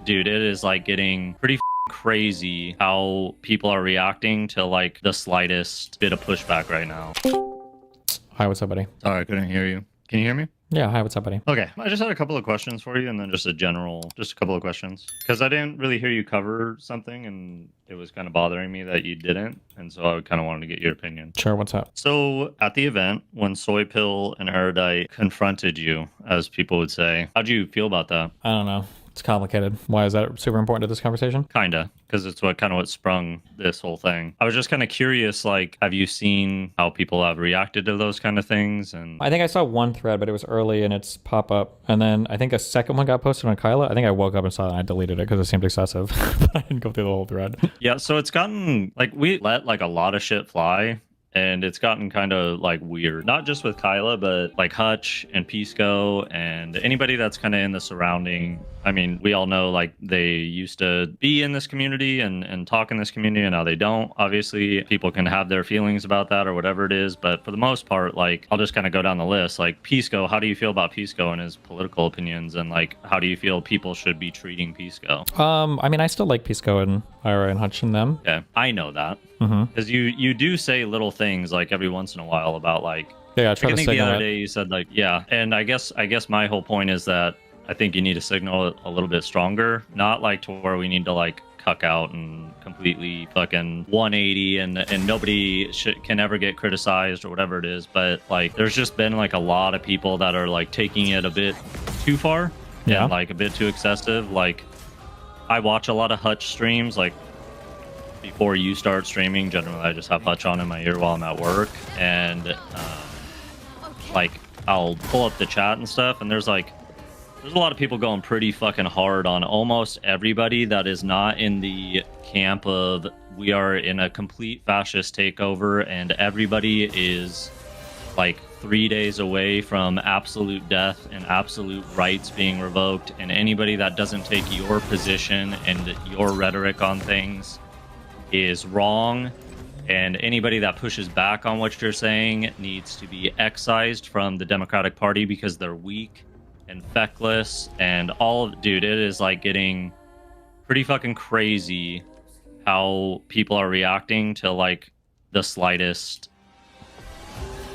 dude, it is like getting pretty crazy how people are reacting to like the slightest bit of pushback right now. Hi, what's up, buddy? Sorry, I couldn't hear you. Can you hear me? Yeah, hi, what's up, buddy? Okay, I just had a couple of questions for you and then just a couple of questions. Because I didn't really hear you cover something and it was kind of bothering me that you didn't. And so I kind of wanted to get your opinion. Sure, what's up? So at the event, when Soy Pill and Erudite confronted you, as people would say, how'd you feel about that? I don't know. It's complicated. Why is that super important to this conversation? Kinda, because it's what sprung this whole thing. I was just kind of curious, like, have you seen how people have reacted to those kind of things? And I think I saw one thread, but it was early in its pop-up. And then I think a second one got posted on Kyla. I think I woke up and saw it and I deleted it because it seemed excessive. But I didn't go through the whole thread. Yeah, so it's gotten, like, we let, like, a lot of shit fly. And it's gotten kind of like weird, not just with Kyla, but like Hutch and Pisco and anybody that's kind of in the surrounding. I mean, we all know like they used to be in this community and talk in this community and now they don't. Obviously, people can have their feelings about that or whatever it is. But for the most part, like I'll just kind of go down the list. Like Pisco, how do you feel about Pisco and his political opinions? And like, how do you feel people should be treating Pisco? I mean, I still like Pisco and Ira and Hutch and them. Yeah, I know that. Mm-hmm. Because you do say little things like every once in a while about like Yeah, I try I to think the signal other it. day you said like yeah, and I guess my whole point is that I think you need to signal it a little bit stronger, not like to where we need to like cuck out and completely fucking 180 and nobody can ever get criticized or whatever it is, but like there's just been like a lot of people that are like taking it a bit too far Yeah. and like a bit too excessive. Like I watch a lot of Hutch streams like before you start streaming. Generally I just have Hutch on in my ear while I'm at work and like I'll pull up the chat and stuff and there's a lot of people going pretty fucking hard on almost everybody that is not in the camp of we are in a complete fascist takeover and everybody is like 3 days away from absolute death and absolute rights being revoked, and anybody that doesn't take your position and your rhetoric on things is wrong, and anybody that pushes back on what you're saying needs to be excised from the Democratic Party because they're weak and feckless and all of, dude, it is like getting pretty fucking crazy how people are reacting to like the slightest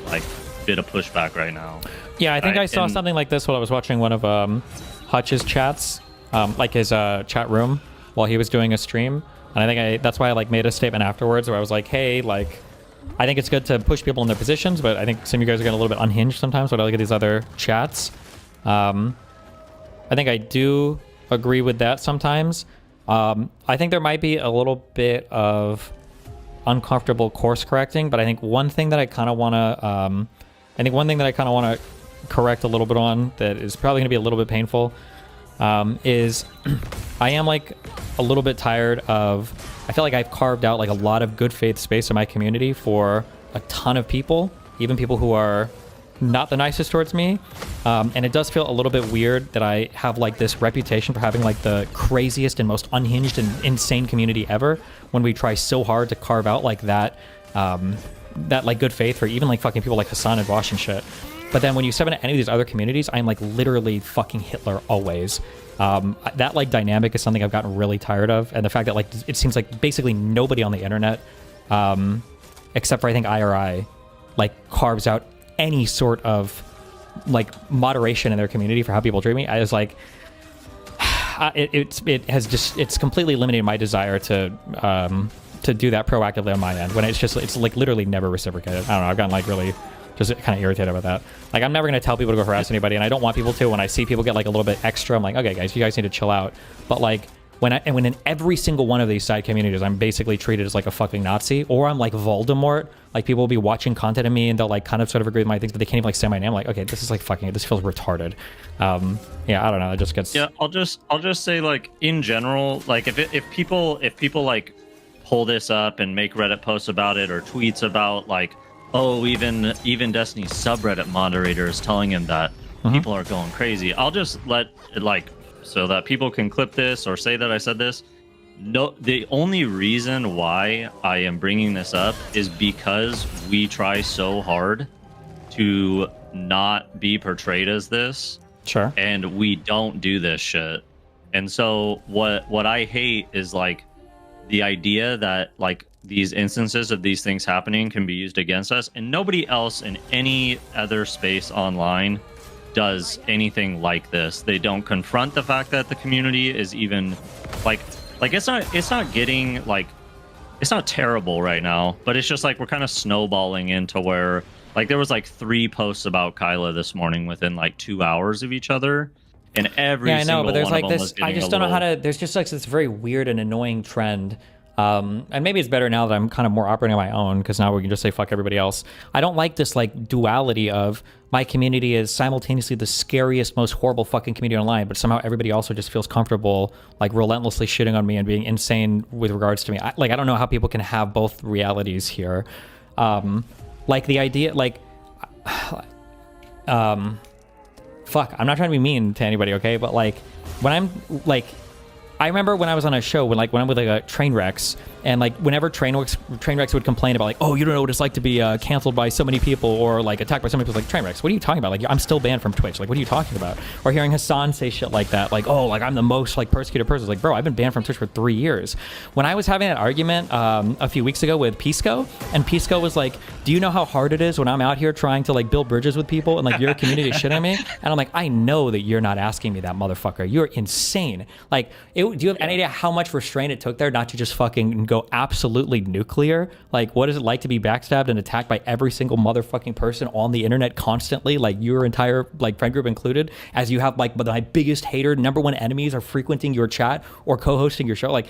like bit of pushback right now. Yeah, I think I saw something like this while I was watching one of Hutch's chats, like his chat room while he was doing a stream. And I think that's why I like made a statement afterwards where I was like, hey, like, I think it's good to push people in their positions, but I think some of you guys are getting a little bit unhinged sometimes when I look at these other chats. I think I do agree with that sometimes. I think there might be a little bit of uncomfortable course correcting, but I think one thing that I kind of want to correct a little bit on that is probably going to be a little bit painful is I am like a little bit tired of, I feel like I've carved out like a lot of good faith space in my community for a ton of people, even people who are not the nicest towards me. And it does feel a little bit weird that I have like this reputation for having like the craziest and most unhinged and insane community ever when we try so hard to carve out like that like good faith for even like fucking people like Hassan and Wash and shit. But then when you step into any of these other communities, I'm like literally fucking Hitler always. That like dynamic is something I've gotten really tired of, and the fact that like it seems like basically nobody on the internet, except for I think IRI, like carves out any sort of like moderation in their community for how people treat me. I was like, it's completely limited my desire to do that proactively on my end when it's like literally never reciprocated. I don't know. I've gotten like really just kind of irritated about that. Like I'm never going to tell people to go harass anybody, and I don't want people to. When I see people get like a little bit extra, I'm like, okay guys, you guys need to chill out. But like when in every single one of these side communities, I'm basically treated as like a fucking Nazi, or I'm like Voldemort. Like people will be watching content of me and they'll like kind of sort of agree with my things, but they can't even like say my name. I'm like, okay, this is like fucking, this feels retarded. Yeah, I don't know. It just gets. Yeah, I'll just say like in general, like if people like pull this up and make Reddit posts about it or tweets about like, oh, even Destiny's subreddit moderators telling him that people are going crazy. I'll just let it like so that people can clip this or say that I said this. No, the only reason why I am bringing this up is because we try so hard to not be portrayed as this. Sure. And we don't do this shit. And so what I hate is like the idea that like these instances of these things happening can be used against us, and nobody else in any other space online does anything like this. They don't confront the fact that the community is even like it's not getting like, it's not terrible right now, but it's just like we're kind of snowballing into where like there was like 3 posts about Kyla this morning within like 2 hours of each other, and every Yeah, I know, single but there's one like of them this. was getting I just a don't know how little- to. There's just like this very weird and annoying trend. And maybe it's better now that I'm kind of more operating on my own, because now we can just say fuck everybody else. I don't like this like duality of my community is simultaneously the scariest, most horrible fucking community online, but somehow everybody also just feels comfortable like relentlessly shitting on me and being insane with regards to me. I don't know how people can have both realities here. Like the idea, like, fuck, I'm not trying to be mean to anybody, okay? But like when I'm like, I remember when I was on a show when I'm with like a train wrecks, and like whenever train wrecks would complain about like, oh, you don't know what it's like to be canceled by so many people or like attacked by so many people, like, train wrecks, what are you talking about? Like, I'm still banned from Twitch. Like, what are you talking about? Or hearing Hassan say shit like that, like, oh, like I'm the most like persecuted person. It's like, bro, I've been banned from Twitch for 3 years. When I was having that argument a few weeks ago with Pisco, and Pisco was like, do you know how hard it is when I'm out here trying to like build bridges with people and like your community is shitting on me? And I'm like, I know that you're not asking me that, motherfucker. You're insane. Like, do you have any idea how much restraint it took there not to just fucking go absolutely nuclear? Like, what is it like to be backstabbed and attacked by every single motherfucking person on the internet constantly, like your entire like friend group included, as you have like my biggest hater, number one enemies are frequenting your chat or co-hosting your show? Like,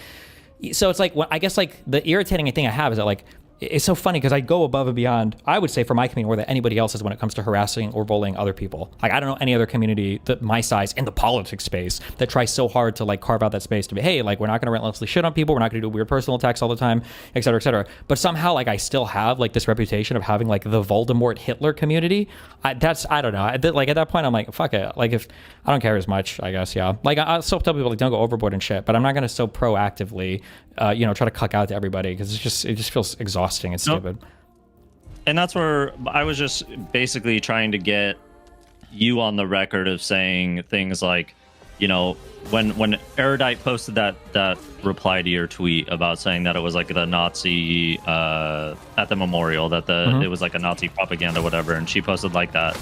so it's like, I guess like the irritating thing I have is that like, it's so funny because I go above and beyond, I would say, for my community more than anybody else's when it comes to harassing or bullying other people. Like, I don't know any other community that my size in the politics space that tries so hard to like carve out that space to be, hey, like, we're not going to relentlessly shit on people, we're not going to do weird personal attacks all the time, et cetera, et cetera. But somehow like I still have like this reputation of having like the Voldemort Hitler community. I don't know. Like at that point I'm like, fuck it. Like, if I don't care as much, I guess, yeah. Like, I'll still tell people like don't go overboard and shit, but I'm not going to so proactively try to cuck out to everybody, because it just feels exhausting and stupid. And that's where I was just basically trying to get you on the record of saying things like, when Erudite posted that reply to your tweet about saying that it was like the Nazi at the memorial, that it was like a Nazi propaganda, whatever, and she posted like that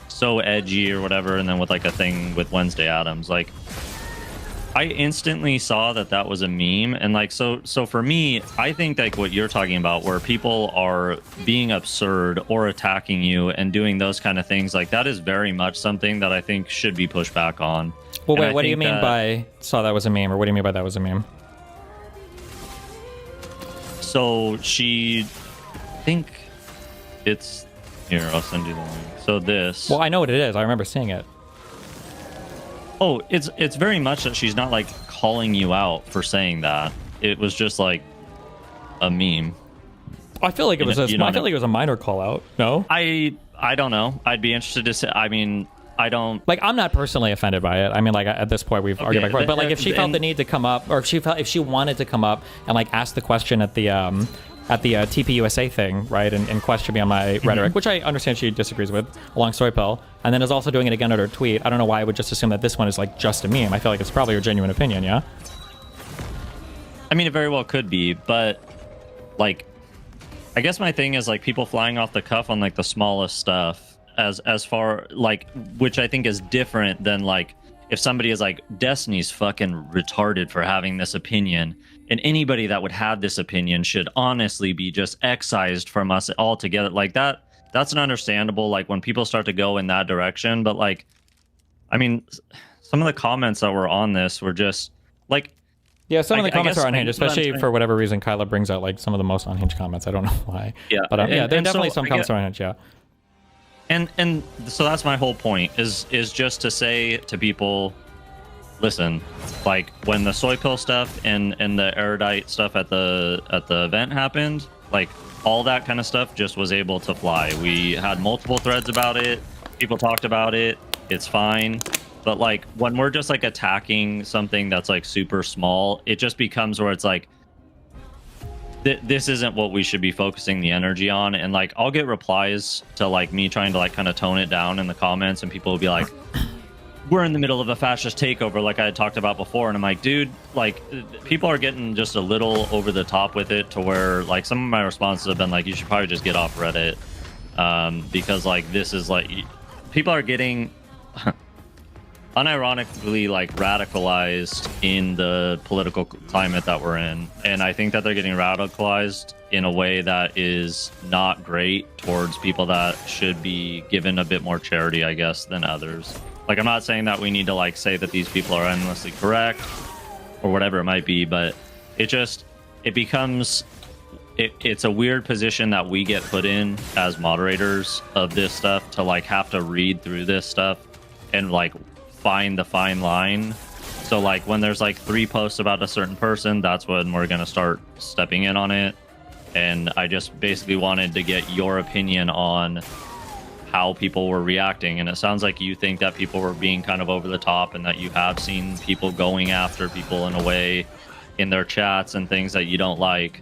so edgy or whatever, and then with like a thing with Wednesday Addams, like, I instantly saw that was a meme. And like, so for me, I think like what you're talking about, where people are being absurd or attacking you and doing those kind of things, like, that is very much something that I think should be pushed back on. Well, wait, what do you mean by saw that was a meme, or what do you mean by that was a meme? So I think it's here, I'll send you the link. So this. Well, I know what it is. I remember seeing it. Oh, it's very much that she's not like calling you out for saying that. It was just like a meme. I feel like it was. I feel like it was a minor call out. No, I don't know. I'd be interested to say. I mean, I don't like. I'm not personally offended by it. I mean, like, at this point we've argued back and forth. But like, if she felt the need to come up, or if she wanted to come up and like ask the question at the TPUSA thing, right, and question me on my rhetoric, which I understand she disagrees with, along Soypill, and then is also doing it again at her tweet. I don't know why I would just assume that this one is like just a meme. I feel like it's probably her genuine opinion, yeah? I mean, it very well could be, but like, I guess my thing is like people flying off the cuff on like the smallest stuff, as far like, which I think is different than like if somebody is like, Destiny's fucking retarded for having this opinion, and anybody that would have this opinion should honestly be just excised from us altogether. Like, that's an understandable, like, when people start to go in that direction. But like, I mean, some of the comments that were on this were just like, yeah, some of the comments are unhinged, especially for whatever reason Kyla brings out like some of the most unhinged comments. I don't know why. Yeah, but yeah, there are definitely some comments are unhinged, yeah. And so that's my whole point, is just to say to people, listen, like, when the soy pill stuff and the erudite stuff at the event happened, like, all that kind of stuff just was able to fly. We had multiple threads about it, people talked about it, it's fine. But like, when we're just like attacking something that's like super small, it just becomes where it's like, this isn't what we should be focusing the energy on. And like, I'll get replies to like me trying to like kind of tone it down in the comments, and people will be like, we're in the middle of a fascist takeover, like I had talked about before, and I'm like, dude, like, people are getting just a little over the top with it, to where, like, some of my responses have been like, you should probably just get off Reddit, because, like, this is like, people are getting unironically, like, radicalized in the political climate that we're in, and I think that they're getting radicalized in a way that is not great towards people that should be given a bit more charity, I guess, than others. Like, I'm not saying that we need to, like, say that these people are endlessly correct or whatever it might be, but it becomes, it's a weird position that we get put in as moderators of this stuff, to, like, have to read through this stuff and, like, find the fine line. So, like, when there's, like, 3 posts about a certain person, that's when we're going to start stepping in on it. And I just basically wanted to get your opinion on how people were reacting, and it sounds like you think that people were being kind of over the top, and that you have seen people going after people in a way in their chats and things that you don't like.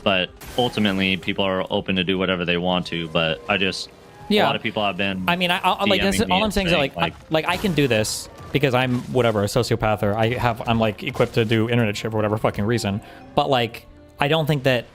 But ultimately, people are open to do whatever they want to. But I just, a lot of people have been. I mean, I like this. All I'm saying is that, like I can do this because I'm whatever, a sociopath, or I'm like equipped to do internet shit for whatever fucking reason. But like, I don't think that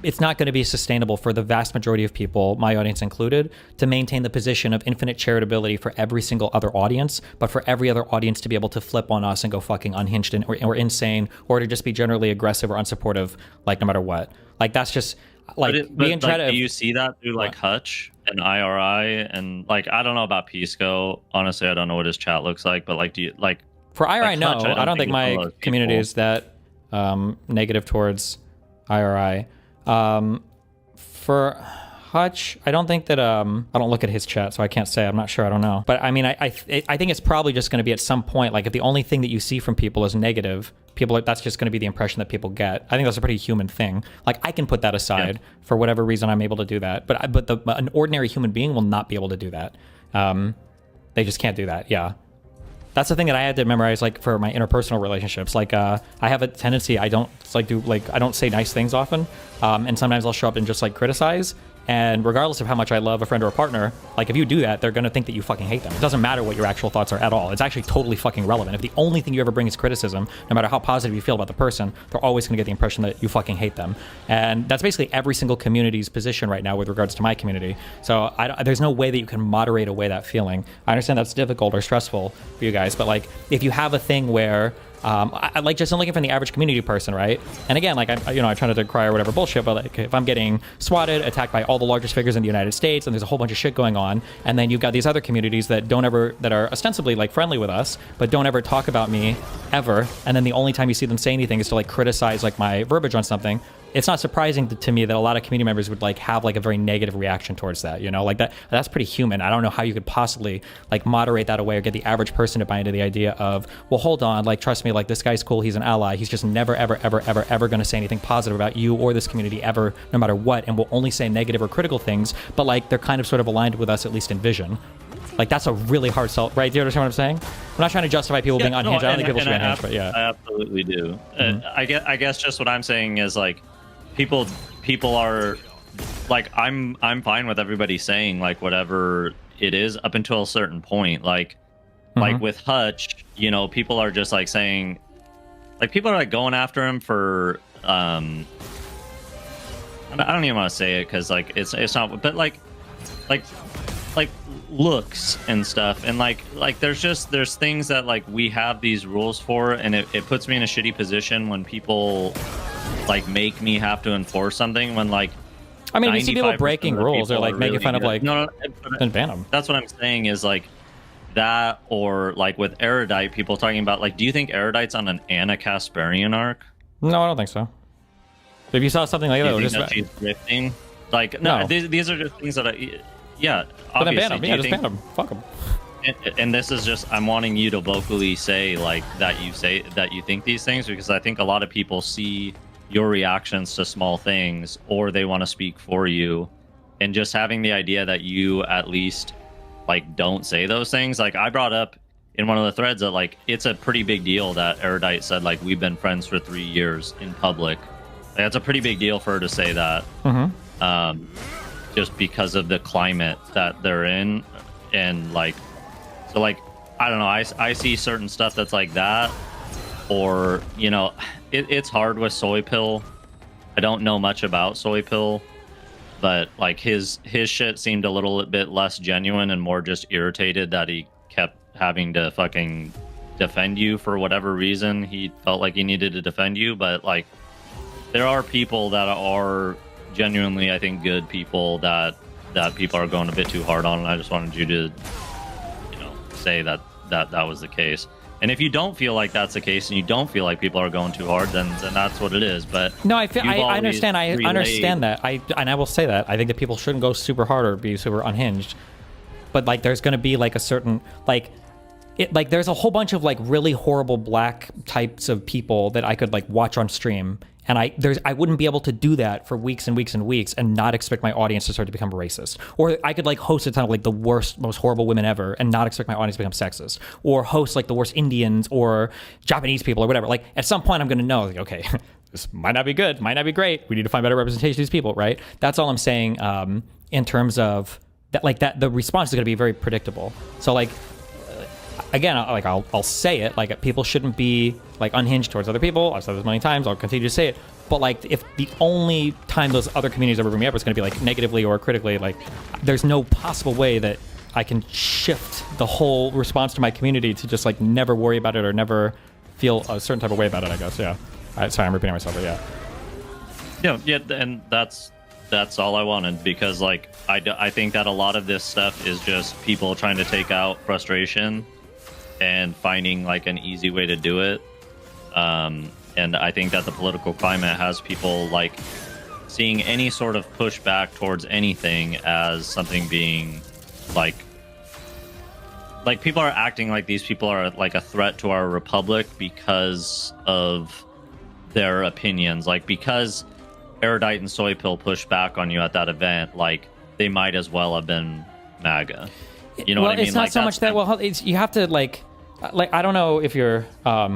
it's not going to be sustainable for the vast majority of people, my audience included, to maintain the position of infinite charitability for every single other audience, but for every other audience to be able to flip on us and go fucking unhinged or insane, or to just be generally aggressive or unsupportive, like, no matter what. Like, that's just, like, we can try to... Do you see that through, like, Hutch and IRI? And, like, I don't know about Pisco. Honestly, I don't know what his chat looks like, but, like, do you, like... For IRI, like no. Hutch, I don't think my community is that negative towards IRI. For Hutch, I don't think that I don't look at his chat, so I can't say. I'm not sure. I don't know. But I mean, I think it's probably just going to be at some point, like, if the only thing that you see from people is negative, that's just going to be the impression that people get. I think that's a pretty human thing. Like, I can put that aside for whatever reason. I'm able to do that, but an ordinary human being will not be able to do that. They just can't do that. Yeah. That's the thing that I had to memorize, like, for my interpersonal relationships. Like, I have a tendency, I don't say nice things often, and sometimes I'll show up and just, like, criticize. And regardless of how much I love a friend or a partner, like, if you do that, they're gonna think that you fucking hate them. It doesn't matter what your actual thoughts are at all. It's actually totally fucking relevant. If the only thing you ever bring is criticism, no matter how positive you feel about the person, they're always gonna get the impression that you fucking hate them. And that's basically every single community's position right now with regards to my community. So there's no way that you can moderate away that feeling. I understand that's difficult or stressful for you guys, but, like, if you have a thing where I like, just looking from the average community person, right? And again, like, I try not to cry or whatever bullshit, but, like, if I'm getting swatted, attacked by all the largest figures in the United States, and there's a whole bunch of shit going on, and then you've got these other communities that are ostensibly, like, friendly with us, but don't ever talk about me ever, and then the only time you see them say anything is to, like, criticize, like, my verbiage on something. It's not surprising to me that a lot of community members would, like, have, like, a very negative reaction towards that, like, that's pretty human. I don't know how you could possibly, like, moderate that away or get the average person to buy into the idea of, well, hold on, like, trust me, like, this guy's cool, he's an ally, he's just never, ever, ever, ever, ever going to say anything positive about you or this community ever, no matter what, and will only say negative or critical things, but, like, they're kind of sort of aligned with us, at least in vision. Like, that's a really hard sell, right? Do you understand what I'm saying? I'm not trying to justify people being unhinged. I don't think people should be unhinged, but yeah. I absolutely do. I guess just what I'm saying is, like, people are, like, I'm fine with everybody saying, like, whatever it is up until a certain point. Like with Hutch, people are just, like, saying, like, people are, like, going after him for I don't even want to say it because, like, it's not, but like looks and stuff, and like there's things that, like, we have these rules for, and it puts me in a shitty position when people, like, make me have to enforce something, when, like, I mean, you see people breaking rules or, like, making fun of, like, no, then ban them. That's what I'm saying is, like, that, or, like, with Erudite, people talking about, like, do you think Erudite's on an Anna Kasparian arc? No, I don't think so. If you saw something like that, just that she's drifting, like, no. These are just things that yeah, but then obviously. ban them. Yeah, just ban them. Fuck them. And this is just, I'm wanting you to vocally say, like, that you think these things, because I think a lot of people see your reactions to small things, or they want to speak for you, and just having the idea that you at least, like, don't say those things. Like, I brought up in one of the threads that, like, it's a pretty big deal that Erudite said, like, we've been friends for 3 years in public. Like, that's a pretty big deal for her to say that. Just because of the climate that they're in, and, like, so, like, I don't know. I see certain stuff that's like that, or it's hard with Soy Pill. I don't know much about Soy Pill, but like his shit seemed a little bit less genuine and more just irritated that he kept having to fucking defend you for whatever reason. He felt like he needed to defend you, but like there are people that are genuinely, I think, good people that people are going a bit too hard on, and I just wanted you to say that was the case. And if you don't feel like that's the case, and you don't feel like people are going too hard, then that's what it is. But no, I understand. I understand that. I will say that I think that people shouldn't go super hard or be super unhinged. But like, there's going to be like a certain there's a whole bunch of like really horrible black types of people that I could like watch on stream. And I wouldn't be able to do that for weeks and weeks and weeks and not expect my audience to start to become racist. Or I could like host a ton of like the worst, most horrible women ever and not expect my audience to become sexist. Or host like the worst Indians or Japanese people or whatever. Like at some point I'm going to know, like, okay, this might not be good, might not be great. We need to find better representation of these people, right? That's all I'm saying in terms of that, like that the response is going to be very predictable. So like, again, like I'll say it, like people shouldn't be like unhinged towards other people. I've said this many times, I'll continue to say it. But like, if the only time those other communities ever bring me up is going to be like negatively or critically, like there's no possible way that I can shift the whole response to my community to just like never worry about it or never feel a certain type of way about it, I guess. Yeah. Sorry, I'm repeating myself, but yeah. Yeah, and that's all I wanted, because like I think that a lot of this stuff is just people trying to take out frustration and finding like an easy way to do it. And I think that the political climate has people like seeing any sort of pushback towards anything as something being like people are acting like these people are like a threat to our republic because of their opinions. Like, because Erudite and Soy Pill pushed back on you at that event, like they might as well have been MAGA. You know what I mean? It's not like, so much that. Well, you have to like I don't know if you're I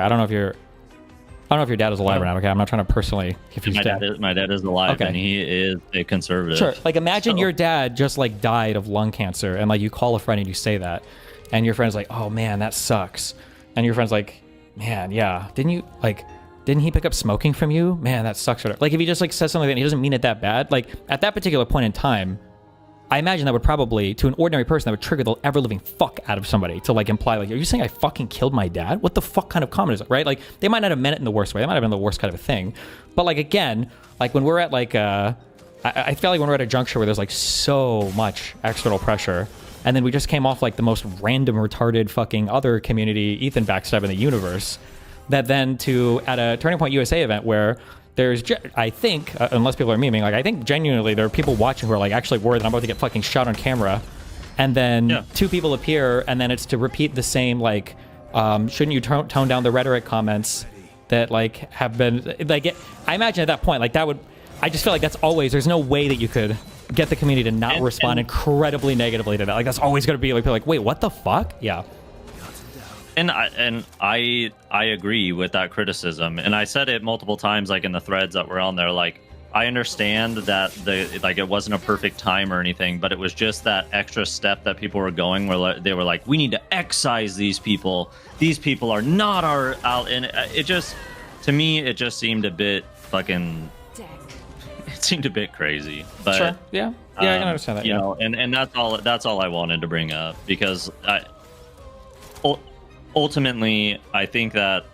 don't know if your dad is alive or not. Okay, I'm not trying to personally confuse my dad is alive, okay. And he is a conservative. Sure. Like, imagine your dad just like died of lung cancer, and like you call a friend and you say that, and your friend's like, "Oh man, that sucks," and your friend's like, "Man, yeah, didn't he pick up smoking from you? Man, that sucks." Like, if he just like says something like that, and he doesn't mean it that bad. Like at that particular point in time, I imagine that would probably, to an ordinary person, that would trigger the ever-living fuck out of somebody to like imply, like, are you saying I fucking killed my dad? What the fuck kind of comment is it, right? Like, they might not have meant it in the worst way. They might have been the worst kind of a thing. But like, again, like when we're at like, I feel like when we're at a juncture where there's like so much external pressure, and then we just came off like the most random, retarded fucking other community Ethan backstab in the universe, that then at a Turning Point USA event where there's, I think, unless people are memeing, like I think genuinely there are people watching who are like actually worried that I'm about to get fucking shot on camera, and then two people appear, and then it's to repeat the same like, shouldn't you tone down the rhetoric comments that like have been like. I imagine at that point, like that would, I just feel like that's always, there's no way that you could get the community to not respond incredibly negatively to that. Like that's always going to be like, people are like, wait, what the fuck? Yeah. And I agree with that criticism, and I said it multiple times, like in the threads that were on there. Like, I understand that it wasn't a perfect time or anything, but it was just that extra step that people were going where they were like, we need to excise these people. These people are not our out. And it just, to me, it just seemed a bit fucking. It seemed a bit crazy, but sure. Yeah, I can understand that. You know, and that's all I wanted to bring up, because ultimately, I think that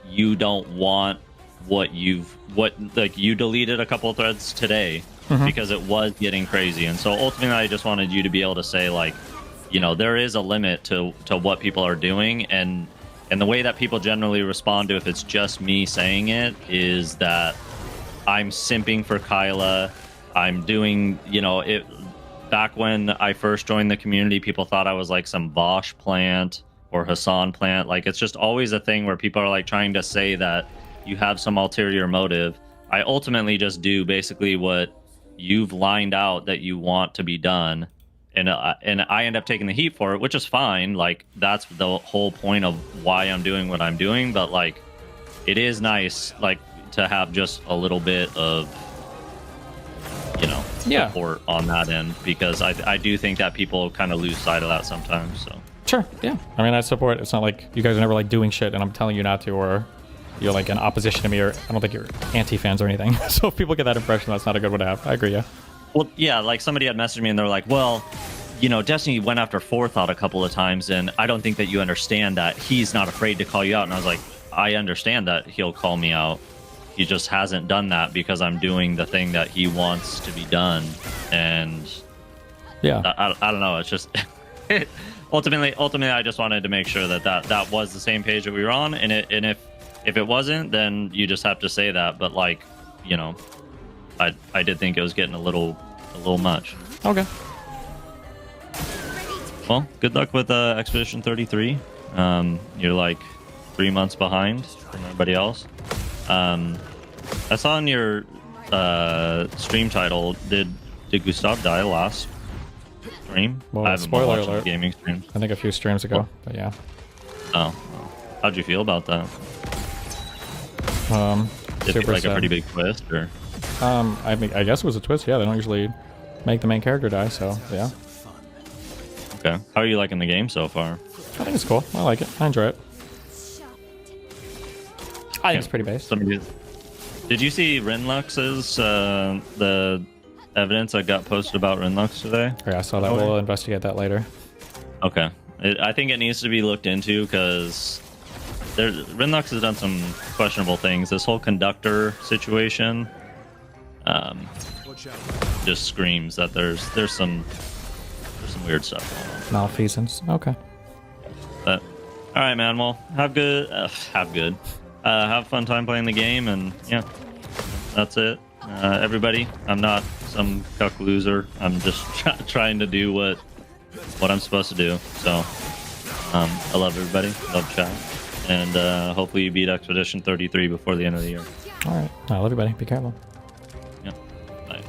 you don't want you deleted a couple of threads today because it was getting crazy. And so ultimately, I just wanted you to be able to say, like, you know, there is a limit to what people are doing. And the way that people generally respond to if it's just me saying it is that I'm simping for Kyla. I'm doing, you know, it. Back when I first joined the community, people thought I was like some Bosch plant or Hassan plant. Like, it's just always a thing where people are like trying to say that you have some ulterior motive. I ultimately just do basically what you've lined out that you want to be done, and I end up taking the heat for it, which is fine. Like, that's the whole point of why I'm doing what I'm doing. But like, it is nice like to have just a little bit of, you know, support on that end, because I do think that people kind of lose sight of that sometimes. So Sure, yeah. I mean, I support. It's not like you guys are never like doing shit and I'm telling you not to, or you're like in opposition to me, or I don't think you're anti-fans or anything. So if people get that impression, that's not a good one to have. I agree, yeah. Well, yeah, like somebody had messaged me and they were like, well, you know, Destiny went after Forethought a couple of times, and I don't think that you understand that he's not afraid to call you out. And I was like, I understand that he'll call me out. He just hasn't done that because I'm doing the thing that he wants to be done. And yeah, I don't know. It's just ultimately, I just wanted to make sure that was the same page that we were on. And if it wasn't, then you just have to say that. But like, you know, I did think it was getting a little much. Okay. Well, good luck with Expedition 33. You're like 3 months behind from everybody else. I saw in your stream title, did Gustav die last stream? Well, I haven't been spoiler watching alert. the gaming stream. I think a few streams ago, but yeah. Oh, how'd you feel about that? Did it Super like sad. a pretty big twist, or? I mean, I guess it was a twist. Yeah, they don't usually make the main character die, so yeah. Okay. How are you liking the game so far? I think it's cool. I like it. I enjoy it. I think it's pretty base. Did you see Rinlux's the evidence that got posted about Rinlux today? Yeah, I saw that. We'll investigate that later. Okay. I think it needs to be looked into because Rinlux has done some questionable things. This whole conductor situation just screams that there's some weird stuff going on. Malfeasance. Okay. But all right, man. Well, have fun time playing the game, and yeah, that's it. Everybody, I'm not some cuck loser. I'm just trying to do what I'm supposed to do. So I love everybody, love chat, and hopefully you beat Expedition 33 before the end of the year. All right. I love everybody. Be careful. Yeah. Bye.